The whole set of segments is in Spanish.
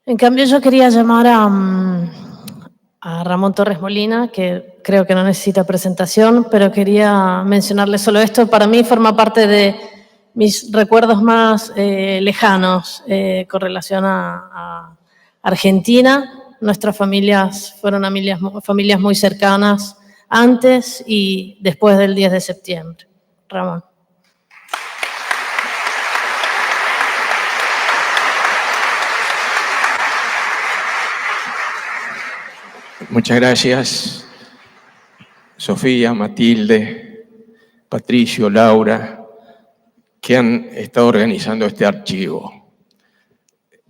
En cambio, yo quería llamar a Ramón Torres Molina, que creo que no necesita presentación, pero quería mencionarle solo esto. Para mí forma parte de mis recuerdos más lejanos con relación a Argentina. Nuestras familias fueron familias muy cercanas antes y después del 10 de septiembre. Ramón. Muchas gracias, Sofía, Matilde, Patricio, Laura, que han estado organizando este archivo.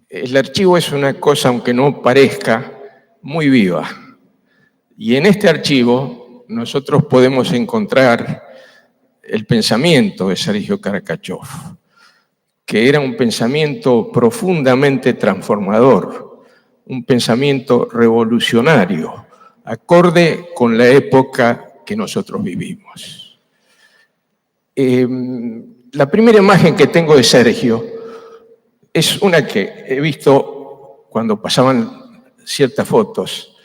El archivo es una cosa, aunque no parezca, muy viva. Y en este archivo nosotros podemos encontrar el pensamiento de Sergio Karakachov, que era un pensamiento profundamente transformador, un pensamiento revolucionario, acorde con la época que nosotros vivimos. La primera imagen que tengo de Sergio es una que he visto cuando pasaban ciertas fotos,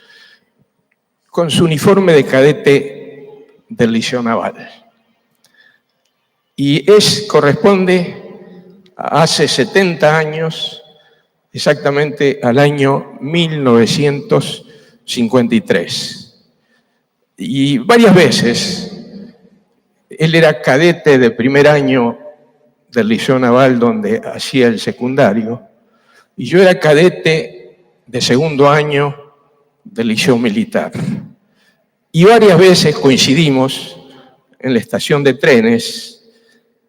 con su uniforme de cadete del Liceo Naval. Y corresponde a hace 70 años, exactamente al año 1953. Y varias veces él era cadete de primer año del Liceo Naval, donde hacía el secundario, y yo era cadete de segundo año del Liceo Militar. Y varias veces coincidimos en la estación de trenes.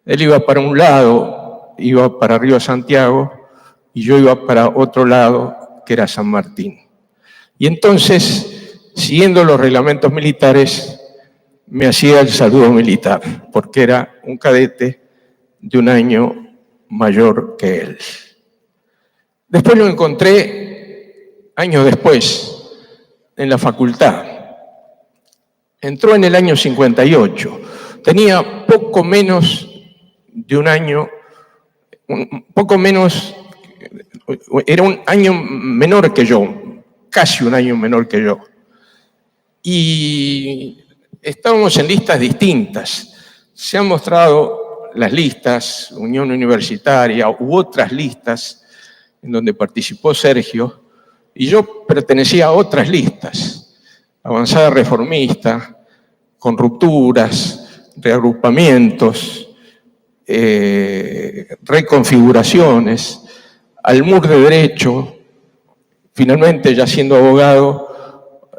Él iba para un lado, iba para Río Santiago, y yo iba para otro lado, que era San Martín. Y entonces, siguiendo los reglamentos militares, me hacía el saludo militar, porque era un cadete de un año mayor que él. Después lo encontré años después, en la facultad. Entró en el año 58. Tenía poco menos de un año, era un año menor que yo, casi un año menor que yo. Y estábamos en listas distintas. Se han mostrado las listas, Unión Universitaria u otras listas en donde participó Sergio, y yo pertenecía a otras listas, Avanzada Reformista, con rupturas, reagrupamientos, reconfiguraciones, al MUR de Derecho. Finalmente, ya siendo abogado,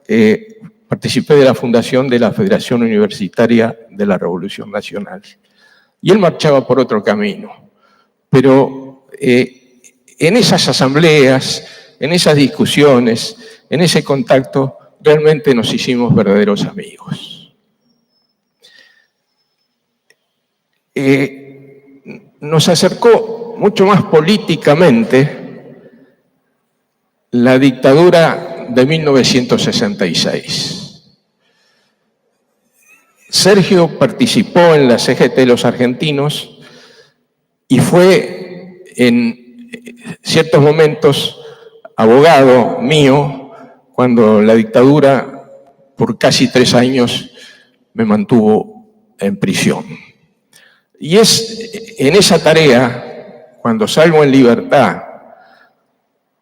participé de la fundación de la Federación Universitaria de la Revolución Nacional. Y él marchaba por otro camino. Pero en esas asambleas, en esas discusiones, en ese contacto, realmente nos hicimos verdaderos amigos. Nos acercó mucho más políticamente la dictadura de 1966. Sergio participó en la CGT de los argentinos y fue en ciertos momentos abogado mío cuando la dictadura por casi 3 años me mantuvo en prisión. Y es en esa tarea, cuando salgo en libertad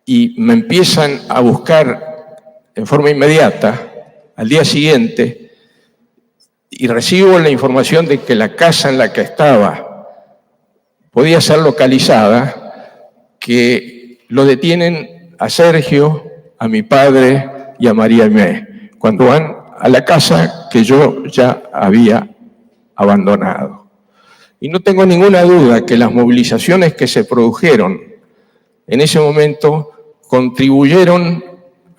y me empiezan a buscar en forma inmediata, al día siguiente, y recibo la información de que la casa en la que estaba podía ser localizada, que lo detienen a Sergio, a mi padre y a María Aimé, cuando van a la casa que yo ya había abandonado. Y no tengo ninguna duda que las movilizaciones que se produjeron en ese momento contribuyeron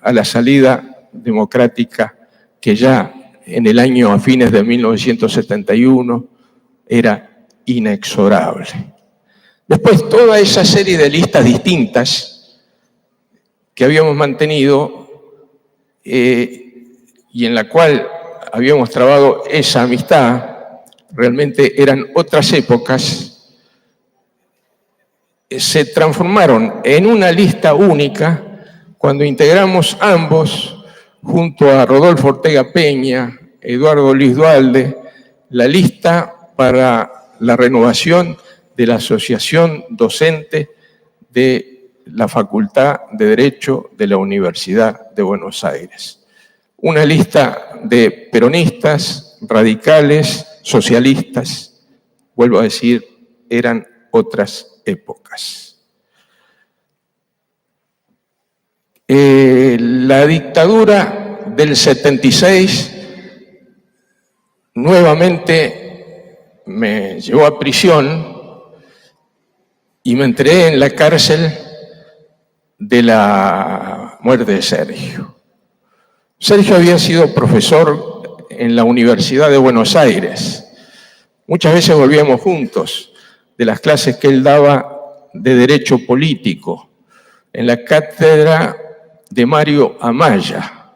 a la salida democrática que ya en el año a fines de 1971 era inexorable. Después, toda esa serie de listas distintas que habíamos mantenido y en la cual habíamos trabado esa amistad, realmente eran otras épocas, se transformaron en una lista única cuando integramos ambos, junto a Rodolfo Ortega Peña, Eduardo Luis Duhalde, la lista para la renovación de la Asociación Docente de la Facultad de Derecho de la Universidad de Buenos Aires. Una lista de peronistas, radicales, socialistas, vuelvo a decir, eran otras épocas. La dictadura del 76 nuevamente me llevó a prisión y me enteré en la cárcel de la muerte de Sergio. Sergio había sido profesor en la Universidad de Buenos Aires. Muchas veces volvíamos juntos de las clases que él daba de Derecho Político en la cátedra de Mario Amaya,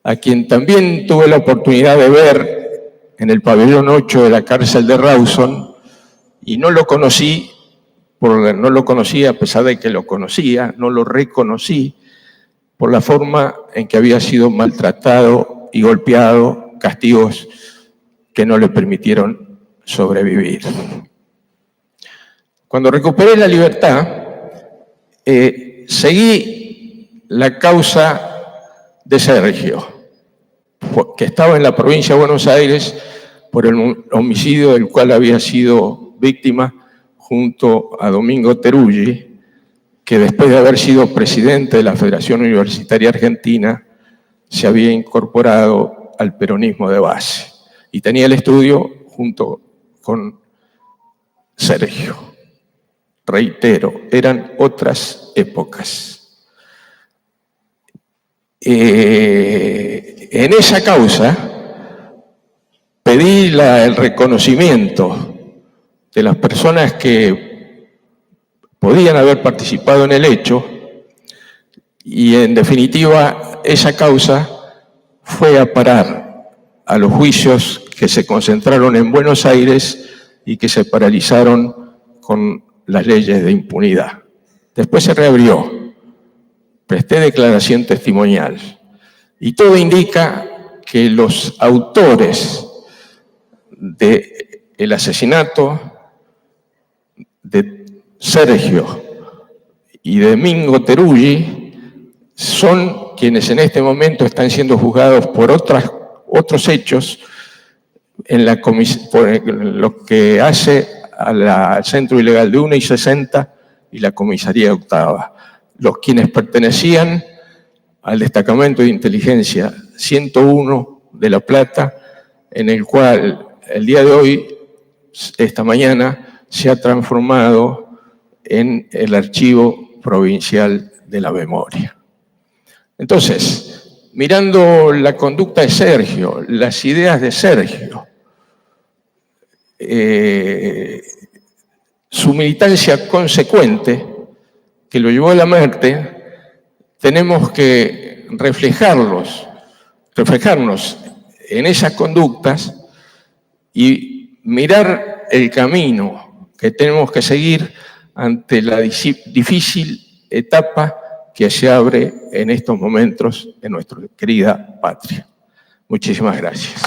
a quien también tuve la oportunidad de ver en el pabellón 8 de la cárcel de Rawson, y no lo conocí a pesar de que lo conocía, no lo reconocí por la forma en que había sido maltratado y golpeado, castigos que no le permitieron sobrevivir. Cuando recuperé la libertad, seguí la causa de Sergio, que estaba en la provincia de Buenos Aires por el homicidio del cual había sido víctima junto a Domingo Teruggi, que después de haber sido presidente de la Federación Universitaria Argentina, se había incorporado al peronismo de base y tenía el estudio junto con Sergio. Reitero, eran otras épocas. En esa causa pedí el reconocimiento de las personas que podían haber participado en el hecho y, en definitiva, esa causa fue a parar a los juicios que se concentraron en Buenos Aires y que se paralizaron con las leyes de impunidad. Después se reabrió, presté declaración testimonial y todo indica que los autores del asesinato de Sergio y de Domingo Teruggi son quienes en este momento están siendo juzgados por otros hechos por lo que hace al Centro Ilegal de 1 y 60 y la Comisaría Octava, los quienes pertenecían al Destacamento de Inteligencia 101 de La Plata, en el cual el día de hoy, esta mañana, se ha transformado en el Archivo Provincial de la Memoria. Entonces, mirando la conducta de Sergio, las ideas de Sergio, su militancia consecuente, que lo llevó a la muerte, tenemos que reflejarnos en esas conductas y mirar el camino que tenemos que seguir ante la difícil etapa que se abre en estos momentos en nuestra querida patria. Muchísimas gracias.